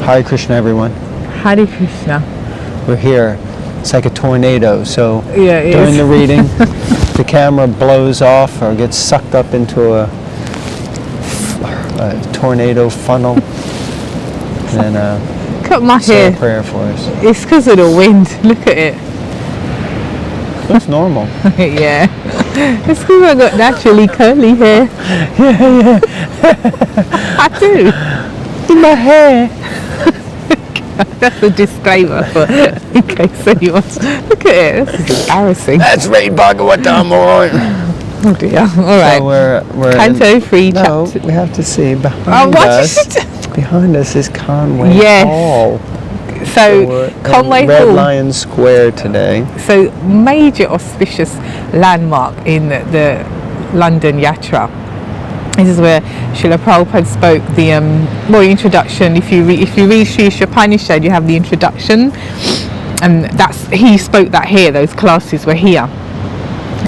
Hare Krishna, everyone. Hare Krishna. We're here. It's like a tornado. So Yeah, it during is. the reading, the camera blows off or gets sucked up into a tornado funnel. And Look at my say a hair. prayer for us. It's because of the wind. Look at it. Looks normal. Yeah. It's because I got naturally curly hair. Yeah. I do. In my hair. That's a disclaimer for in case anyone. Look at it. This is embarrassing. Let's read Bhagavatam, alright. Oh dear. All right. So we're Canto 3, no, chapter. we have to see behind what us. is it? Behind us is Conway Yes. Hall. So we're Conway in Red Hall. Lion Square today. So major auspicious landmark in the London Yatra. This is where Srila Prabhupada spoke the introduction. If you read Sri Upanishad, you have the introduction, and he spoke that here. Those classes were here,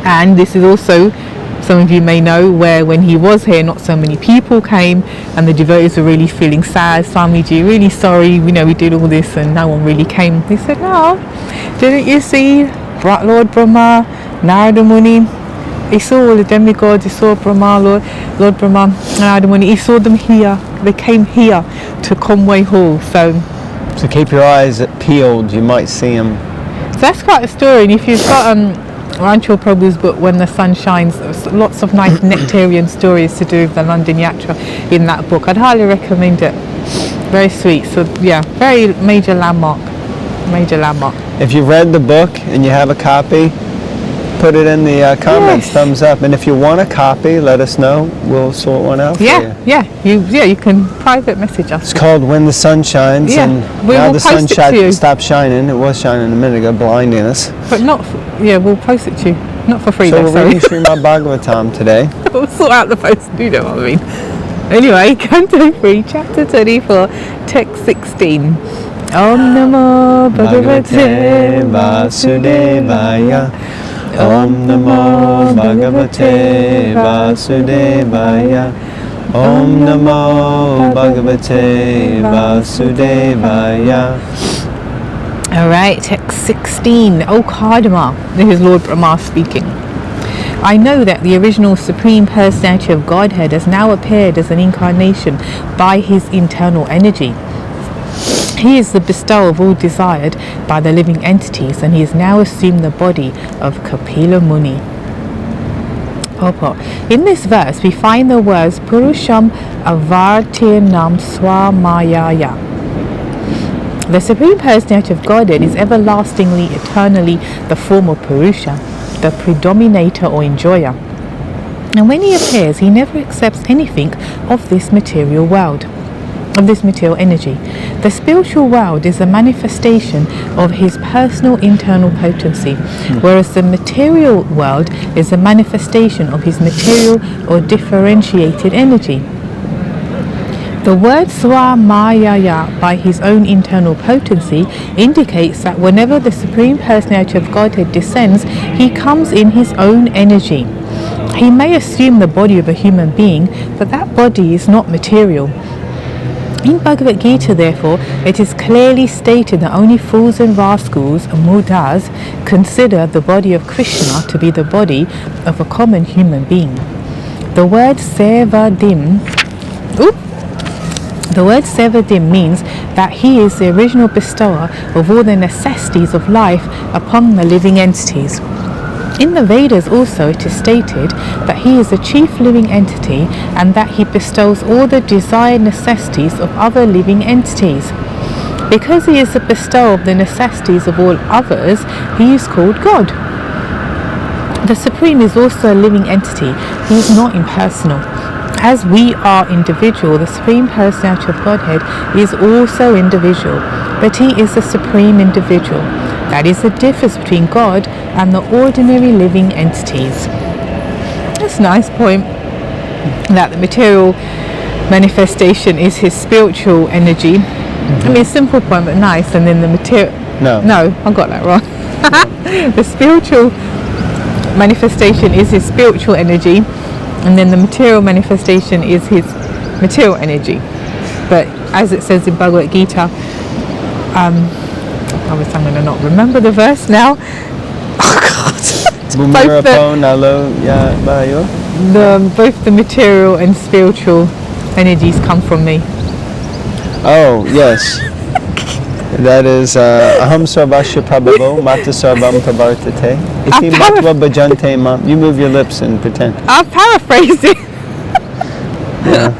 and this is also, some of you may know, where when he was here, not so many people came, and the devotees were really feeling sad. Swamiji, really sorry. We did all this, and no one really came. He said, "No, didn't you see Lord Brahma, Narada Muni? He saw all the demigods, he saw Brahma, Lord Brahma, Narada Muni, he saw them here. They came here to Conway Hall." So keep your eyes peeled, you might see him. So that's quite a story. And if you've got Rancho Prabhu's book, When the Sun Shines, there's lots of nice nectarian stories to do with the London Yatra in that book. I'd highly recommend it. Very sweet. So yeah, very major landmark. If you've read the book and you have a copy, put it in the comments, Yes. thumbs up. And if you want a copy, let us know. We'll sort one out for you. You can private message us. It's called When the Sun Shines, Yeah, and we now will the sun post it to you. stopped shining. It was shining a minute ago, blinding us. But not we'll post it to you. Not for free So though, we're sorry. reading Srimad Bhagavatam today. We'll sort out the post, you know what I mean. Anyway, Canto 3, Chapter 24, Text 16. Om Namo Bhagavate Vasudevaya. Om Namo Bhagavate Vasudevaya. Om Namo Bhagavate Vasudevaya. Alright, text 16. O Kardama, this is Lord Brahma speaking. I know that the original Supreme Personality of Godhead has now appeared as an incarnation by his internal energy. He is the bestower of all desired by the living entities, and he has now assumed the body of Kapila Muni. Purport. In this verse, we find the words Purusham Avartinam Swamayaya. The Supreme Personality of Godhead is everlastingly, eternally the form of Purusha, the predominator or enjoyer. And when he appears, he never accepts anything of this material world, of this material energy. The spiritual world is a manifestation of his personal internal potency, whereas the material world is a manifestation of his material or differentiated energy. The word Swamayaya, by his own internal potency, indicates that whenever the Supreme Personality of Godhead descends, he comes in his own energy. He may assume the body of a human being, but that body is not material. In Bhagavad Gita, therefore, it is clearly stated that only fools and rascals, mudas, consider the body of Krishna to be the body of a common human being. The word Sevadim means that he is the original bestower of all the necessities of life upon the living entities. In the Vedas also it is stated that he is the chief living entity and that he bestows all the desired necessities of other living entities. Because he is the bestower of the necessities of all others, he is called God. The Supreme is also a living entity. He is not impersonal. As we are individual, the Supreme Personality of Godhead is also individual, but he is the Supreme Individual. That is the difference between God and the ordinary living entities. That's a nice point, that the material manifestation is his spiritual energy. I mean, a simple point, but nice. And then the material... No, I got that wrong. The spiritual manifestation is his spiritual energy, and then the material manifestation is his material energy. But as it says in Bhagavad Gita, I'm going to not remember the verse now. Oh God. Both the material and spiritual energies come from me. Oh, yes. That is Aham Sarvasya Prabhavo Mata Sarvam Pravartate Iti Matva Bhajante Mam. You move your lips and pretend. I'll paraphrase it. Yeah.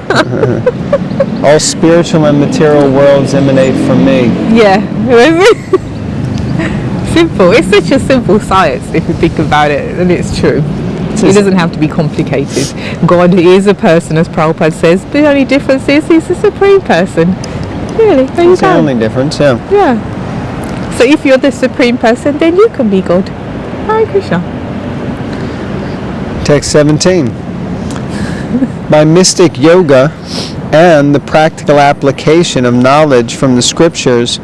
All spiritual and material worlds emanate from me. Yeah. Simple. It's such a simple science if you think about it, and it's true. It doesn't have to be complicated. God is a person, as Prabhupada says, but the only difference is he's a supreme person. Really, there you go. That's the only difference, yeah. Yeah. So if you're the supreme person, then you can be God. Hare Krishna. Text 17. By mystic yoga and the practical application of knowledge from the scriptures,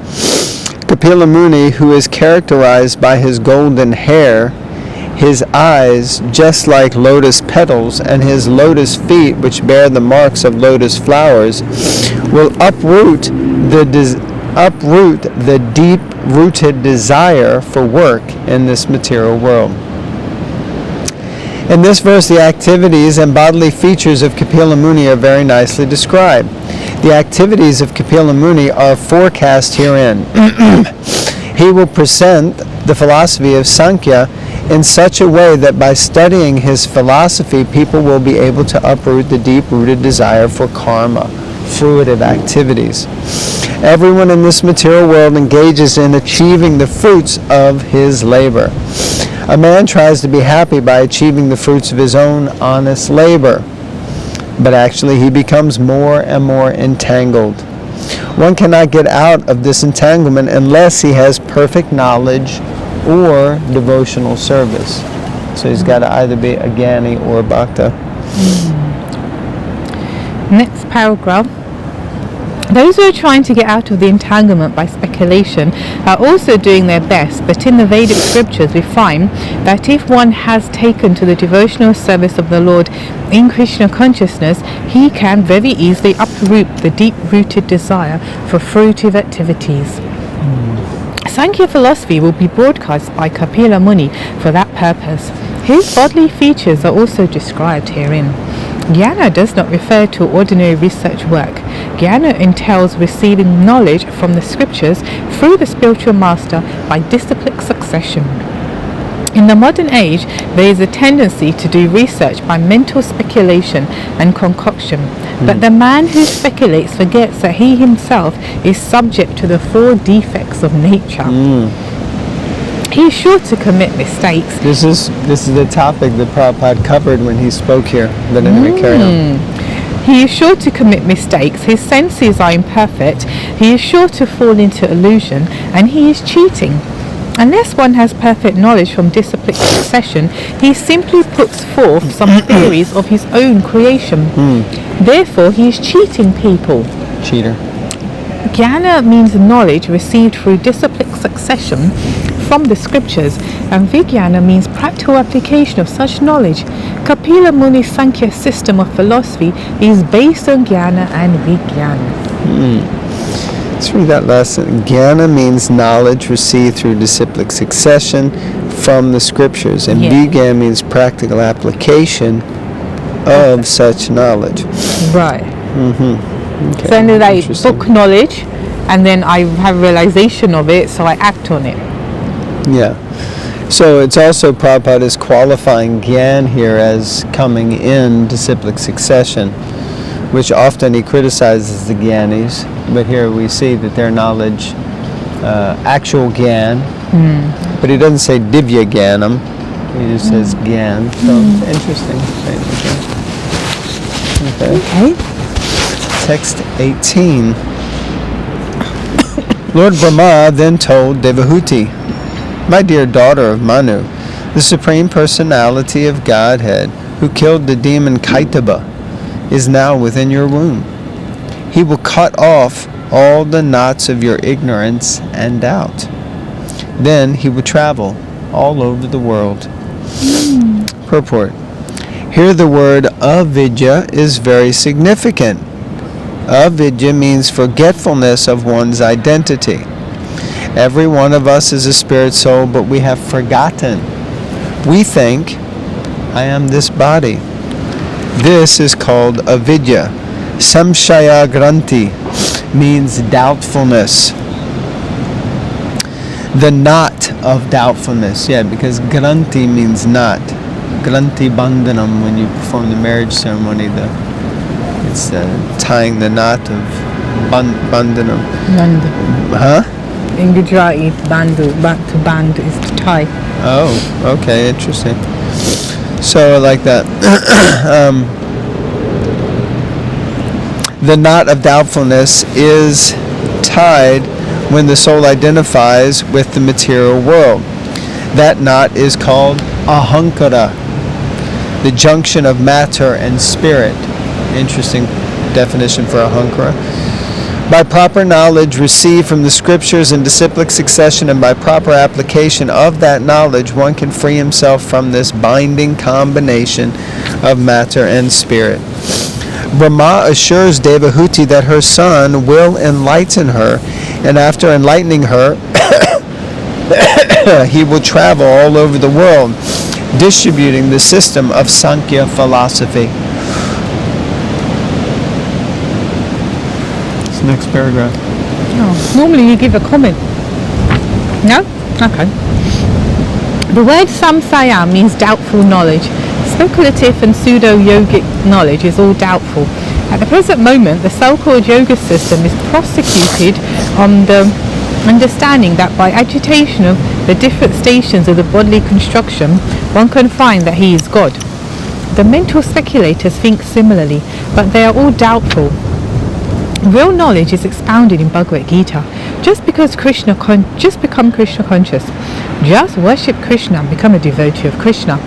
Kapila Muni, who is characterized by his golden hair, his eyes just like lotus petals, and his lotus feet which bear the marks of lotus flowers, will uproot the deep-rooted desire for work in this material world. In this verse, the activities and bodily features of Kapila Muni are very nicely described. The activities of Kapila Muni are forecast herein. He will present the philosophy of Sankhya in such a way that by studying his philosophy, people will be able to uproot the deep-rooted desire for karma, fruitive activities. Everyone in this material world engages in achieving the fruits of his labor. A man tries to be happy by achieving the fruits of his own honest labor, but actually he becomes more and more entangled. One cannot get out of this entanglement unless he has perfect knowledge or devotional service. So he's got to either be a Gyani or a Bhakta. Next paragraph. Those who are trying to get out of the entanglement by speculation are also doing their best, but in the Vedic scriptures we find that if one has taken to the devotional service of the Lord in Krishna consciousness, he can very easily uproot the deep-rooted desire for fruitive activities. Sankhya philosophy will be broadcast by Kapila Muni for that purpose. His bodily features are also described herein. Jnana does not refer to ordinary research work. Jnana entails receiving knowledge from the scriptures through the spiritual master by disciplic succession. In the modern age, there is a tendency to do research by mental speculation and concoction, but the man who speculates forgets that he himself is subject to the four defects of nature. He is sure to commit mistakes. This is the topic that Prabhupada covered when he spoke here. But anyway, carry on. He is sure to commit mistakes. His senses are imperfect. He is sure to fall into illusion, and he is cheating. Unless one has perfect knowledge from disciplic succession, he simply puts forth some theories of his own creation. Therefore, he is cheating people. Cheater. Jnana means knowledge received through disciplic succession from the scriptures, and Vijnana means practical application of such knowledge. Kapila Muni's Sankhya system of philosophy is based on Jnana and Vijnana. Let's read that last sentence. Jnana means knowledge received through disciplic succession from the scriptures, and Vijnana means practical application of such knowledge. Right. Okay. So then I book knowledge, and then I have realization of it, so I act on it. Yeah. So it's also Prabhupada is qualifying Gyan here as coming in disciplic succession, which often he criticizes the Gyanis, but here we see that their knowledge, actual Gyan, but he doesn't say Divya Gyanam, he just says Gyan. So interesting. Okay. Text 18. Lord Brahma then told Devahuti, "My dear daughter of Manu, the Supreme Personality of Godhead, who killed the demon Kaitaba, is now within your womb. He will cut off all the knots of your ignorance and doubt. Then he will travel all over the world." Purport. Here the word avidya is very significant. Avidya means forgetfulness of one's identity. Every one of us is a spirit soul, but we have forgotten. We think, I am this body. This is called avidya. Samshaya granti means doubtfulness. The knot of doubtfulness. Yeah, because granti means knot. Granti bandhanam, when you perform the marriage ceremony, it's tying the knot of bandhanam. Bandu. Huh? In Gujarati, bandu, to band is to tie. Oh, okay, interesting. So like that. The knot of doubtfulness is tied when the soul identifies with the material world. That knot is called ahankara, the junction of matter and spirit. Interesting definition for ahankara. By proper knowledge received from the scriptures in disciplic succession and by proper application of that knowledge, one can free himself from this binding combination of matter and spirit. Brahma assures Devahuti that her son will enlighten her, and after enlightening her, he will travel all over the world, distributing the system of Sankhya philosophy. Next paragraph. Oh, normally you give a comment. No? Okay. The word samsaya means doubtful knowledge. Speculative and pseudo-yogic knowledge is all doubtful. At the present moment, the so-called yoga system is prosecuted on the understanding that by agitation of the different stations of the bodily construction, one can find that he is God. The mental speculators think similarly, but they are all doubtful. Real knowledge is expounded in Bhagavad Gita. Just become Krishna conscious. Just worship Krishna and become a devotee of Krishna.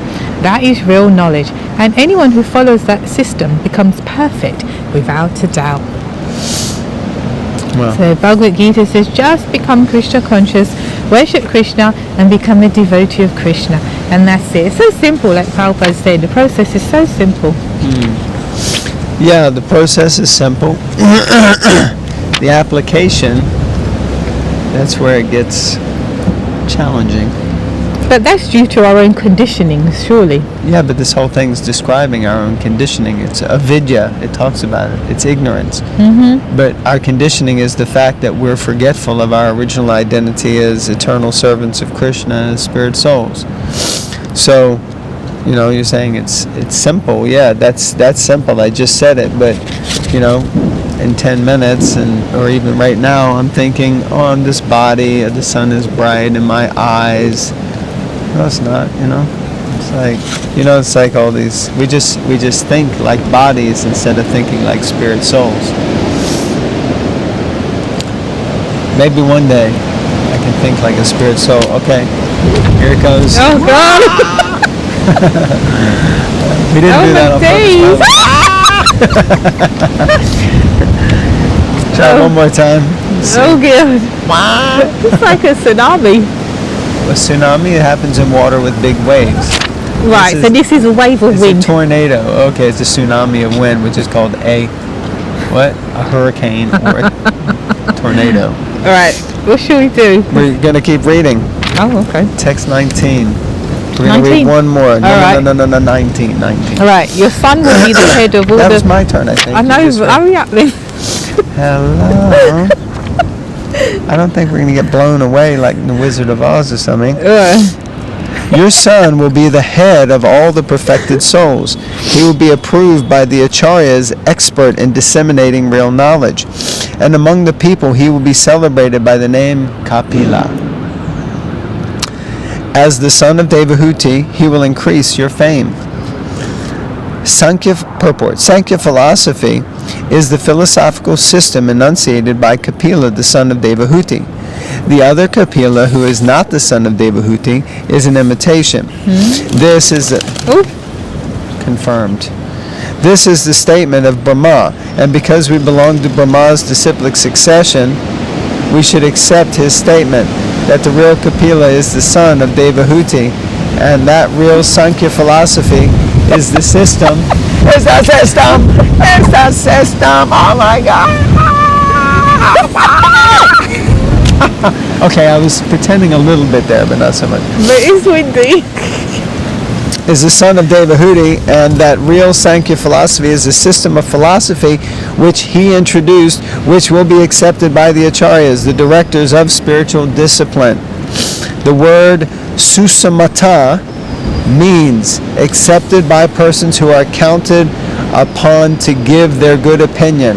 That is real knowledge, and anyone who follows that system becomes perfect without a doubt. Wow. So Bhagavad Gita says, just become Krishna conscious, worship Krishna and become a devotee of Krishna. And that's it. It's so simple, like Prabhupada said. The process is so simple. Yeah, the process is simple. The application, that's where it gets challenging. But that's due to our own conditioning, surely. Yeah, but this whole thing is describing our own conditioning. It's avidya. It talks about it. It's ignorance. But our conditioning is the fact that we're forgetful of our original identity as eternal servants of Krishna and spirit souls. So, you're saying it's simple. Yeah, that's simple. I just said it, but in 10 minutes or even right now, I'm thinking, I'm this body. The sun is bright in my eyes. No, it's not. It's like it's like all these. We just think like bodies instead of thinking like spirit souls. Maybe one day I can think like a spirit soul. Okay, here it goes. Oh God! We didn't do that on purpose. Try one more time. Oh good. It's like a tsunami. A tsunami, it happens in water with big waves. Right, so this is a wave of wind. It's a tornado. Okay, it's a tsunami of wind, which is called a hurricane or a tornado. All right, what should we do? We're going to keep reading. Oh, okay. Text 19. We're going to read one more. No, 19. All right, your son will be the head of all That was my turn, I think. I know, but hurry up then. Hello. I don't think we're going to get blown away like in the Wizard of Oz or something. Your son will be the head of all the perfected souls. He will be approved by the acharyas, expert in disseminating real knowledge. And among the people, he will be celebrated by the name Kapila. As the son of Devahuti, he will increase your fame. Sankhya purport. Sankhya philosophy is the philosophical system enunciated by Kapila, the son of Devahuti. The other Kapila, who is not the son of Devahuti, is an imitation. This is confirmed. This is the statement of Brahma, and because we belong to Brahma's disciplic succession, we should accept his statement that the real Kapila is the son of Devahuti, and that real Sankhya philosophy is the system It's the system. It's the system. Oh my God. Okay, I was pretending a little bit there, but not so much. But it's windy. Is the son of Devahuti, and that real Sankhya philosophy is a system of philosophy which he introduced, which will be accepted by the acharyas, the directors of spiritual discipline. The word susamata means accepted by persons who are counted upon to give their good opinion.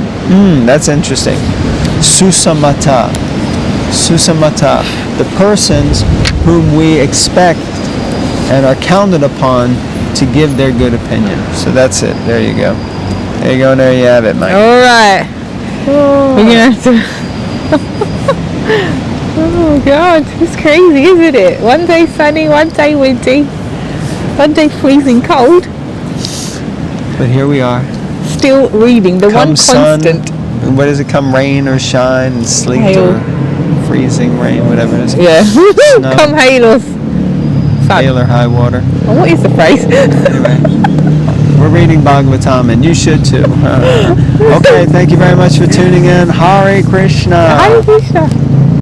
That's interesting. Susamata. Susamata. The persons whom we expect and are counted upon to give their good opinion. So that's it. There you go. There you go, and there you have it, Mike. All right. We're gonna have to. Oh God, it's crazy, isn't it? One day sunny, one day windy, one day freezing cold. But here we are. Still reading the Come one sun, constant. what does it come? Rain or shine, sleet Hail. or freezing rain, whatever it is. Yeah. Snow. Come hail or sun. Hail or high water. Oh, what is the phrase? Anyway, we're reading Bhagavatam, and you should too. Okay, thank you very much for tuning in. Hare Krishna. Hare Krishna.